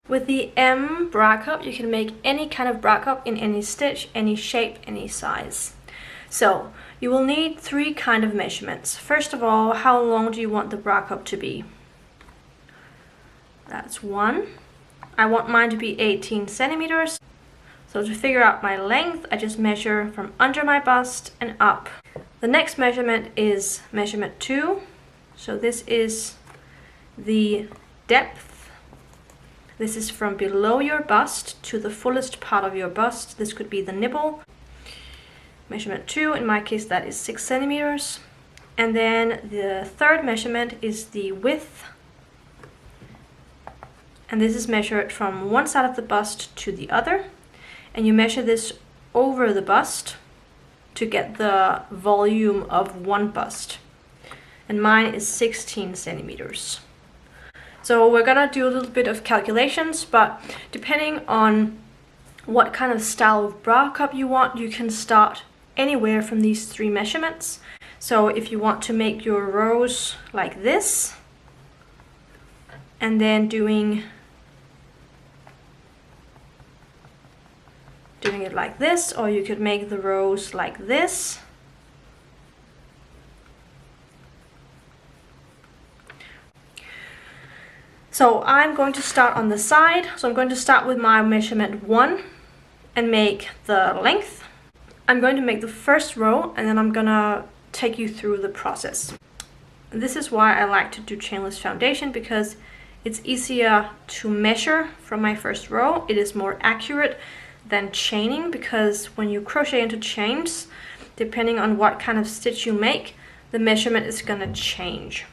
With the M bra cup, you can make any kind of bra cup in any stitch, any shape, any size. So you will need 3 kind of measurements. First of all, how long do you want the bra cup to be? That's 1. I want mine to be 18 centimeters. So to figure out my length, I just measure from under my bust and up. The next measurement is measurement 2. So this is the depth. This is from below your bust to the fullest part of your bust. This could be the nipple. Measurement 2, in my case that is 6 centimeters. And then the third measurement is the width. And this is measured from one side of the bust to the other. And you measure this over the bust to get the volume of one bust. And mine is 16 centimeters. So we're gonna do a little bit of calculations, but depending on what kind of style of bra cup you want, you can start anywhere from these 3 measurements. So if you want to make your rows like this, and then doing it like this, or you could make the rows like this. So I'm going to start on the side. So I'm going to start with my measurement 1 and make the length. I'm going to make the first row and then I'm gonna take you through the process. This is why I like to do chainless foundation, because it's easier to measure from my first row. It is more accurate than chaining, because when you crochet into chains, depending on what kind of stitch you make, the measurement is gonna change.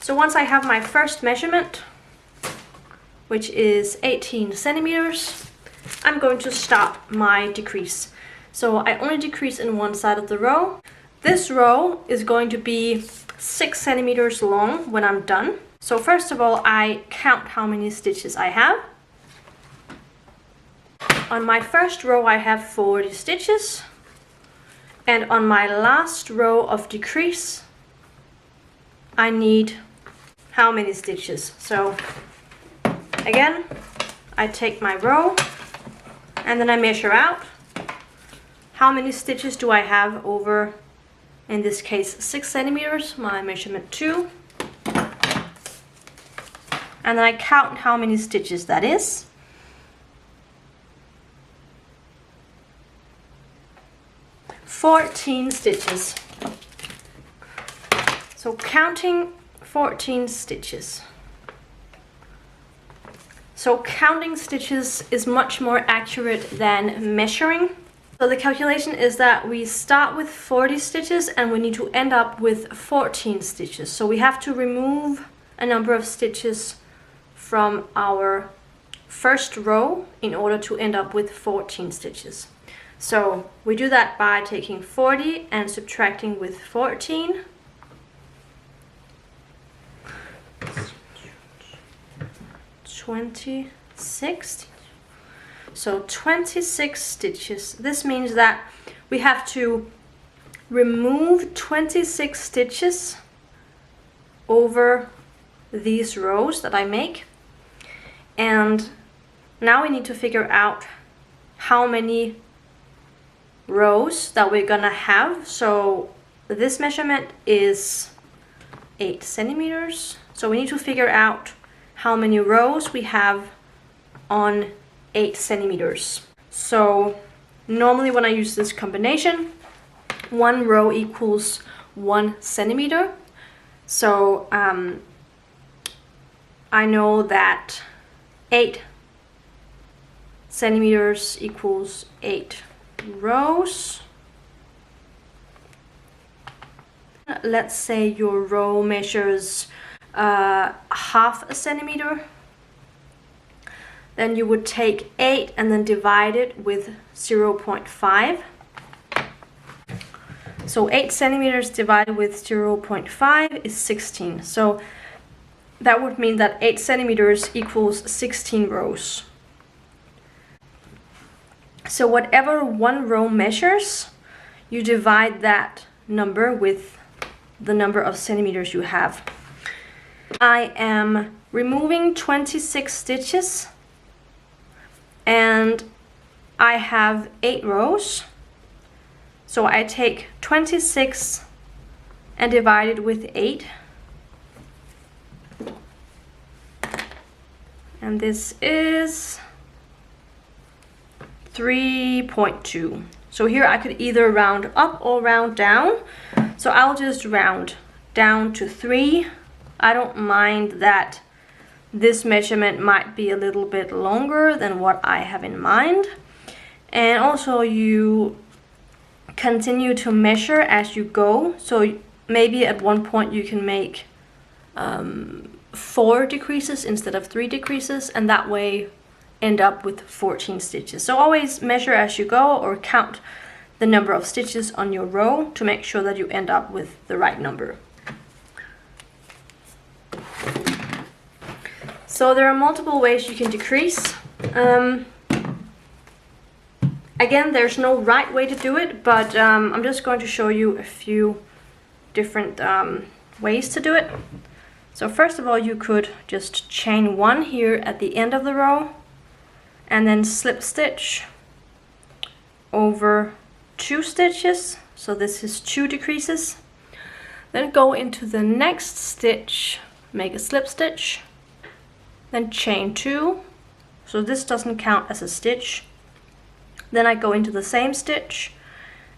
So once I have my first measurement, which is 18 centimeters, I'm going to stop my decrease. So I only decrease in one side of the row. This row is going to be 6 centimeters long when I'm done. So first of all, I count how many stitches I have. On my first row I have 40 stitches, and on my last row of decrease I need how many stitches? So again, I take my row and then I measure out how many stitches do I have over, in this case 6 centimeters, my measurement 2, and then I count how many stitches that is. $14 stitches. So counting 14 stitches. So counting stitches is much more accurate than measuring. So the calculation is that we start with 40 stitches and we need to end up with 14 stitches. So we have to remove a number of stitches from our first row in order to end up with 14 stitches. So we do that by taking 40 and subtracting with 14. So 26 stitches. This means that we have to remove 26 stitches over these rows that I make. And now we need to figure out how many rows that we're gonna have. So this measurement is 8 centimeters. So we need to figure out how many rows we have on 8 centimeters. So normally when I use this combination, 1 row equals 1 centimeter. So I know that 8 centimeters equals 8 rows. Let's say your row measures half a centimeter. Then you would take 8 and then divide it with 0.5. So 8 centimeters divided with 0.5 is 16. So that would mean that 8 centimeters equals 16 rows. So whatever one row measures, you divide that number with the number of centimeters you have. I am removing 26 stitches, and I have 8 rows. So I take 26 and divide it with 8. And this is 3.2. So here I could either round up or round down. So I'll just round down to 3. I don't mind that this measurement might be a little bit longer than what I have in mind. And also you continue to measure as you go. So maybe at one point you can make 4 decreases instead of 3 decreases, and that way end up with 14 stitches. So always measure as you go, or count the number of stitches on your row to make sure that you end up with the right number. So there are multiple ways you can decrease. Again, there's no right way to do it, but I'm just going to show you a few different ways to do it. So first of all, you could just chain 1 here at the end of the row, and then slip stitch over 2 stitches. So this is 2 decreases. Then go into the next stitch, make a slip stitch, then chain 2. So this doesn't count as a stitch. Then I go into the same stitch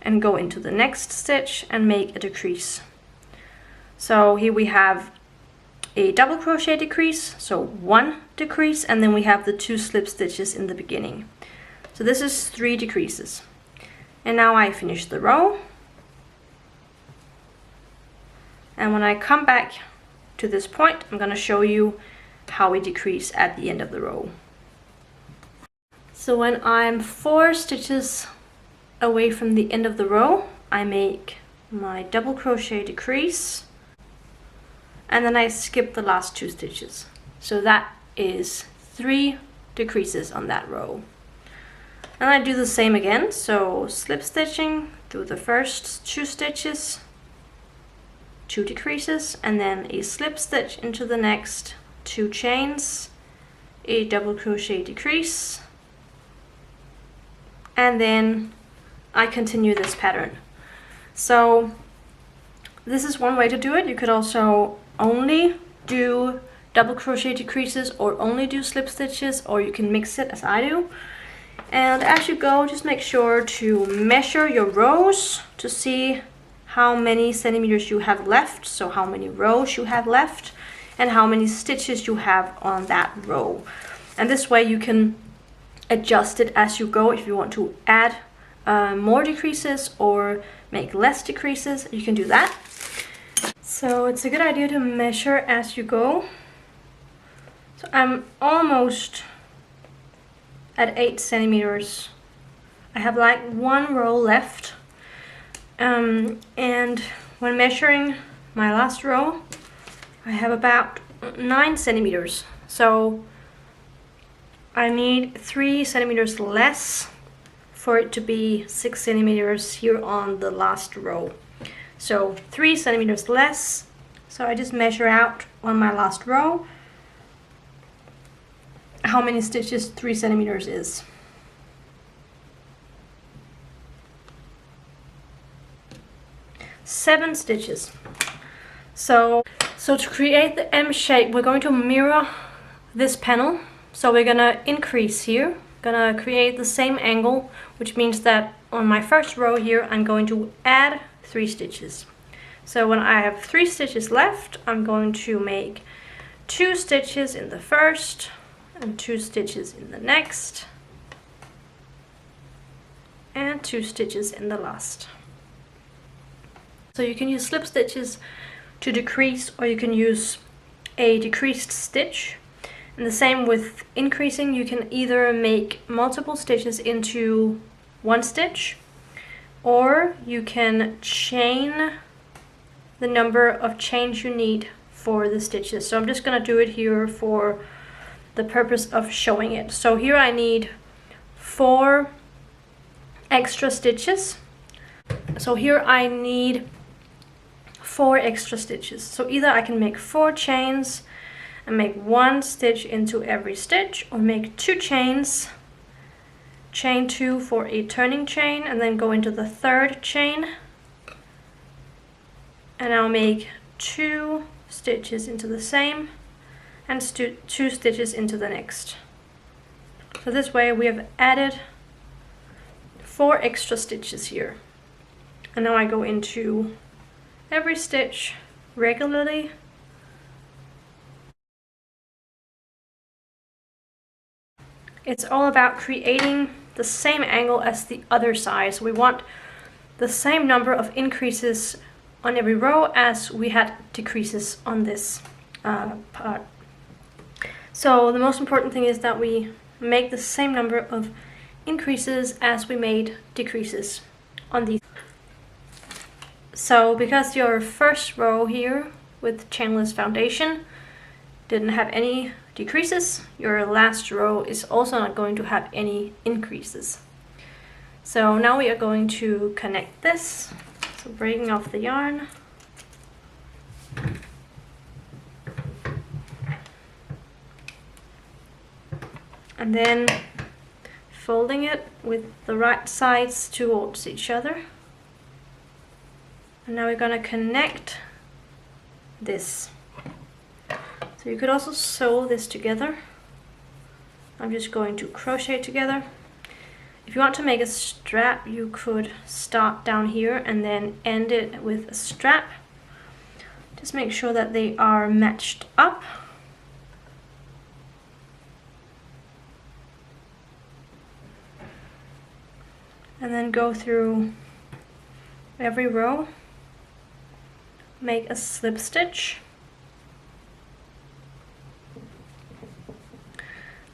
and go into the next stitch and make a decrease. So here we have a double crochet decrease, so 1 decrease, and then we have the 2 slip stitches in the beginning. So this is 3 decreases. And now I finish the row. And when I come back to this point, I'm going to show you how we decrease at the end of the row. So when I'm 4 stitches away from the end of the row, I make my double crochet decrease, and then I skip the last 2 stitches. So that is 3 decreases on that row. And I do the same again, so slip stitching through the first 2 stitches, 2 decreases, and then a slip stitch into the next 2 chains, a double crochet decrease, and then I continue this pattern. So this is one way to do it. You could also only do double crochet decreases or only do slip stitches, or you can mix it as I do. And as you go, just make sure to measure your rows to see how many centimeters you have left, so how many rows you have left, and how many stitches you have on that row. And this way you can adjust it as you go. If you want to add more decreases or make less decreases, you can do that. So it's a good idea to measure as you go. So I'm almost at 8 centimeters. I have like 1 row left. And when measuring my last row, I have about 9 centimeters. So I need 3 centimeters less for it to be 6 centimeters here on the last row. So 3 centimeters less. So I just measure out on my last row how many stitches 3 centimeters is. Seven stitches. So to create the M shape, we're going to mirror this panel. So we're gonna increase here, gonna create the same angle, which means that on my first row here, I'm going to add 3 stitches. So when I have 3 stitches left, I'm going to make 2 stitches in the first and 2 stitches in the next, and 2 stitches in the last. So you can use slip stitches to decrease, or you can use a decreased stitch. And the same with increasing, you can either make multiple stitches into 1 stitch, or you can chain the number of chains you need for the stitches. So I'm just going to do it here for the purpose of showing it. So here I need 4 extra stitches. So here I need 4 extra stitches. So either I can make 4 chains, and make 1 stitch into every stitch, or make 2 chains, chain 2 for a turning chain, and then go into the 3rd chain, and I'll make 2 stitches into the same and 2 stitches into the next. So this way we have added 4 extra stitches here. And now I go into every stitch regularly. It's all about creating the same angle as the other side. So we want the same number of increases on every row as we had decreases on this part. So the most important thing is that we make the same number of increases as we made decreases on these. So because your first row here with chainless foundation didn't have any decreases, your last row is also not going to have any increases. So now we are going to connect this. So breaking off the yarn. And then folding it with the right sides towards each other. And now we're going to connect this. So you could also sew this together. I'm just going to crochet together. If you want to make a strap, you could start down here and then end it with a strap. Just make sure that they are matched up. And then go through every row, make a slip stitch.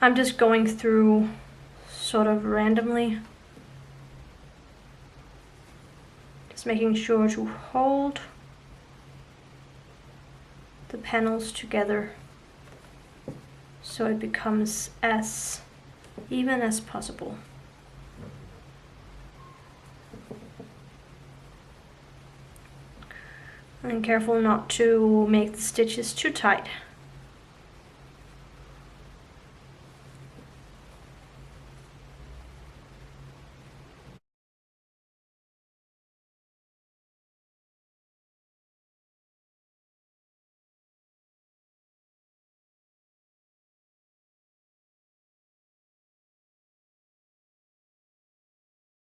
I'm just going through sort of randomly, just making sure to hold the panels together so it becomes as even as possible. And careful not to make the stitches too tight.